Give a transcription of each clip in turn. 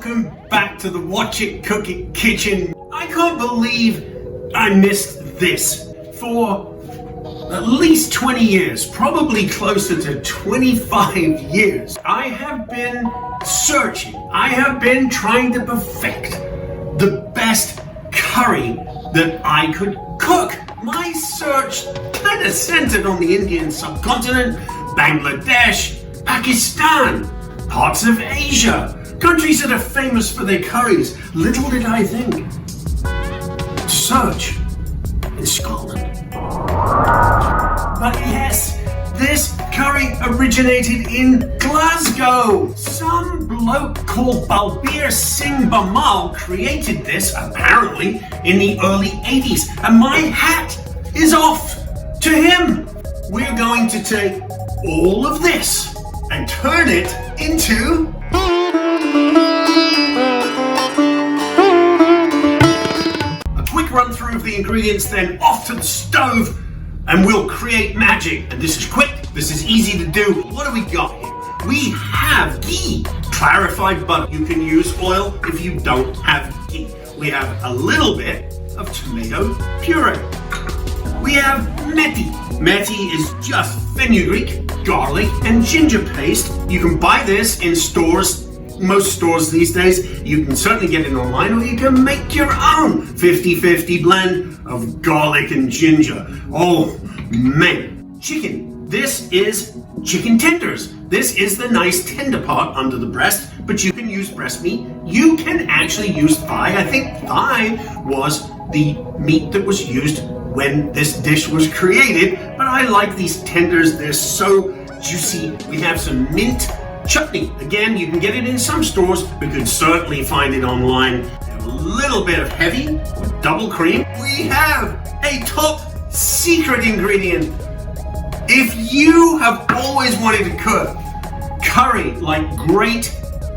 Welcome back to the Watch It Cook It kitchen. I can't believe I missed this. For at least 20 years, probably closer to 25 years, I have been searching, I have been trying to perfect the best curry that I could cook. My search kind of centered on the Indian subcontinent, Bangladesh, Pakistan, parts of Asia, countries that are famous for their curries. Little did I think to search in Scotland. But yes, this curry originated in Glasgow. Some bloke called Balbir Singh Bamal created this, apparently, in the early 80s. And my hat is off to him. We're going to take all of this and turn it into a quick run through of the ingredients, then off to the stove and we'll create magic. And this is quick, this is easy to do. What do we got here? We have ghee, clarified butter. You can use oil if you don't have ghee. We have a little bit of tomato puree. We have methi. Methi is just fenugreek, garlic, and ginger paste. You can buy this in stores, most stores these days. You can certainly get it online, or you can make your own 50-50 blend of garlic and ginger. Oh man. Chicken. This is chicken tenders. This is the nice tender part under the breast, but you can use breast meat. You can actually use thigh. I think thigh was the meat that was used when this dish was created, but I like these tenders. They're so juicy. We have some mint chutney. Again, you can get it in some stores, but you can certainly find it online. A little bit of heavy with double cream. We have a top secret ingredient. If you have always wanted to cook curry like great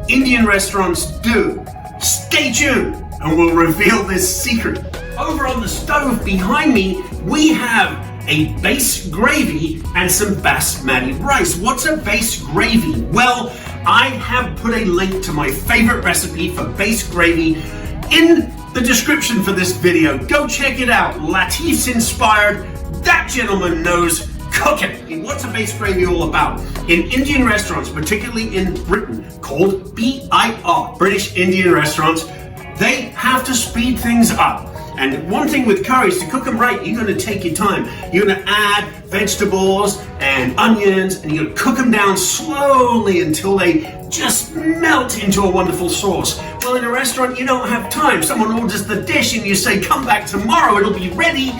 Indian restaurants do, stay tuned and we'll reveal this secret. Over on the stove behind me, we have a base gravy and some basmati rice. What's a base gravy? Well, I have put a link to my favorite recipe for base gravy in the description for this video. Go check it out. Latif's inspired. That gentleman knows cooking. What's a base gravy all about? In Indian restaurants, particularly in Britain, called BIR, British Indian restaurants, they have to speed things up. And one thing with curries, to cook them right, you're going to take your time. You're going to add vegetables and onions, and you're going to cook them down slowly until they just melt into a wonderful sauce. Well, in a restaurant, you don't have time. Someone orders the dish and you say, come back tomorrow, it'll be ready.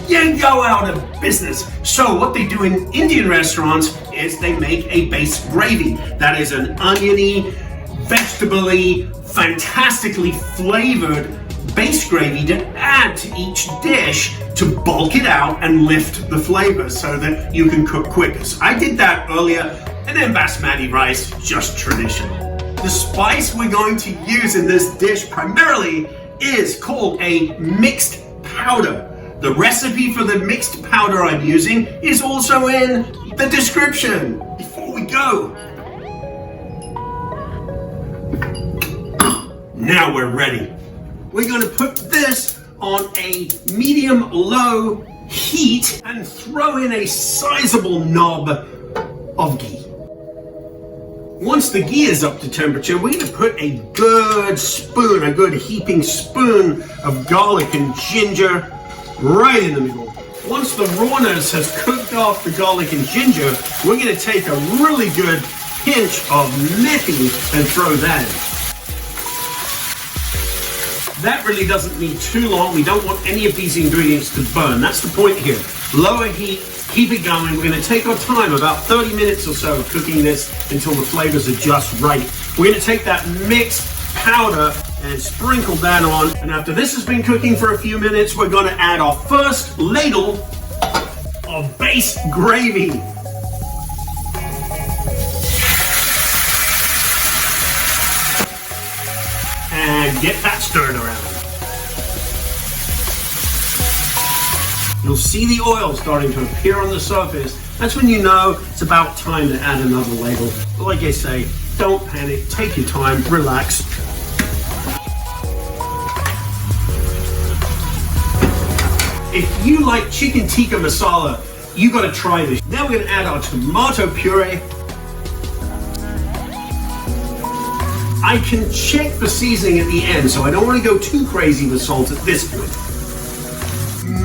You go out of business. So what they do in Indian restaurants is they make a base gravy. That is an oniony, vegetable-y, fantastically flavored base gravy to add to each dish to bulk it out and lift the flavors so that you can cook quicker. So I did that earlier, and then basmati rice, just traditional. The spice we're going to use in this dish primarily is called a mixed powder. The recipe for the mixed powder I'm using is also in the description. Before we go, now we're ready. We're going to put this on a medium-low heat and throw in a sizable knob of ghee. Once the ghee is up to temperature, we're going to put a good spoon, a good heaping spoon of garlic and ginger right in the middle. Once the rawness has cooked off the garlic and ginger, we're going to take a really good pinch of methi and throw that in. That really doesn't need too long. We don't want any of these ingredients to burn. That's the point here. Lower heat, keep it going. We're going to take our time, about 30 minutes or so, cooking this until the flavors are just right. We're going to take that mixed powder and sprinkle that on. And after this has been cooking for a few minutes, we're going to add our first ladle of base gravy. And get that stirred around. You'll see the oil starting to appear on the surface. That's when you know it's about time to add another ladle. But like I say, don't panic, take your time, relax. If you like chicken tikka masala, you gotta try this. Now we're gonna add our tomato puree. I can check the seasoning at the end, so I don't want to go too crazy with salt at this point.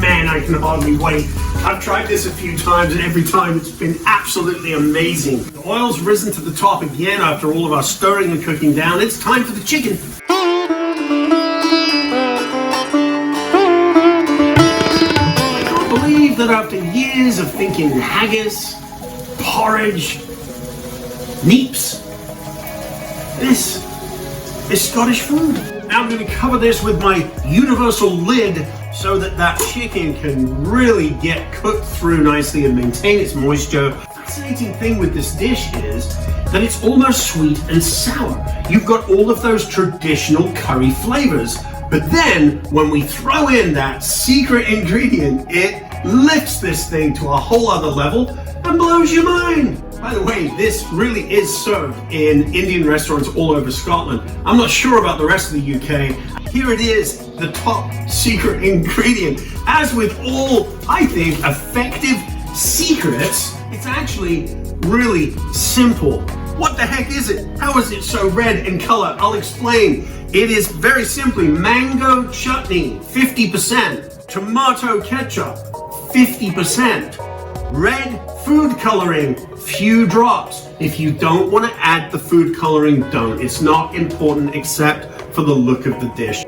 Man, I can hardly wait. I've tried this a few times and every time it's been absolutely amazing. The oil's risen to the top again after all of our stirring and cooking down. It's time for the chicken. I can't believe that after years of thinking haggis, porridge, neeps, this is Scottish food. Now I'm going to cover this with my universal lid so that that chicken can really get cooked through nicely and maintain its moisture. The fascinating thing with this dish is that it's almost sweet and sour. You've got all of those traditional curry flavors, but then when we throw in that secret ingredient, it lifts this thing to a whole other level and blows your mind. By the way, this really is served in Indian restaurants all over Scotland. I'm not sure about the rest of the UK. Here it is, the top secret ingredient. As with all, I think, effective secrets, it's actually really simple. What the heck is it? How is it so red in color? I'll explain. It is very simply mango chutney, 50%, tomato ketchup, 50%, red food coloring, few drops. If you don't want to add the food coloring, don't. It's not important except for the look of the dish.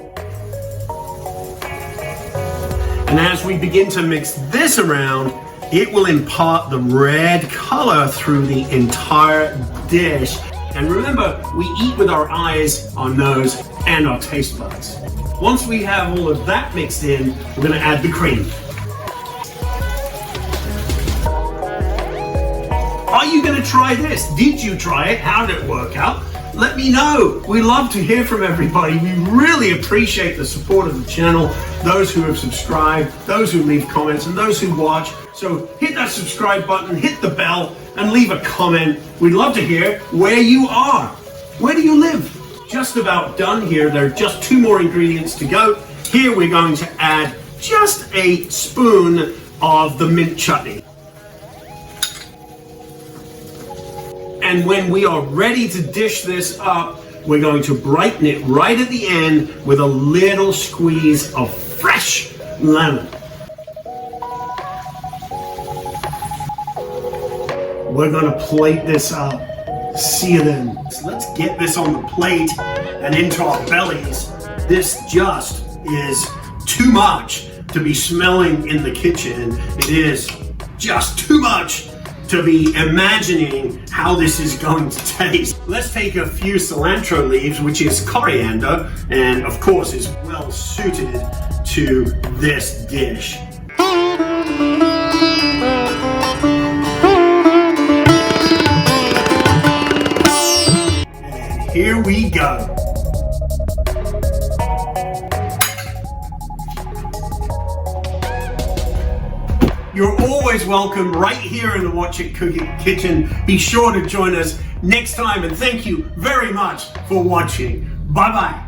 And as we begin to mix this around, it will impart the red color through the entire dish. And remember, we eat with our eyes, our nose, and our taste buds. Once we have all of that mixed in, we're going to add the cream. Are you going to try this? Did you try it? How did it work out? Let me know. We love to hear from everybody. We really appreciate the support of the channel, those who have subscribed, those who leave comments, and those who watch. So hit that subscribe button, hit the bell, and leave a comment. We'd love to hear where you are. Where do you live? Just about done here. There are just 2 more ingredients to go. Here we're going to add just a spoon of the mint chutney. And when we are ready to dish this up, we're going to brighten it right at the end with a little squeeze of fresh lemon. We're going to plate this up. See you then. So let's get this on the plate and into our bellies. This just is too much to be smelling in the kitchen. It is just too much to be imagining how this is going to taste. Let's take a few cilantro leaves, which is coriander, and of course is well suited to this dish. And here we go. You're always welcome right here in the Watch It Cooking Kitchen. Be sure to join us next time, and thank you very much for watching. Bye-bye.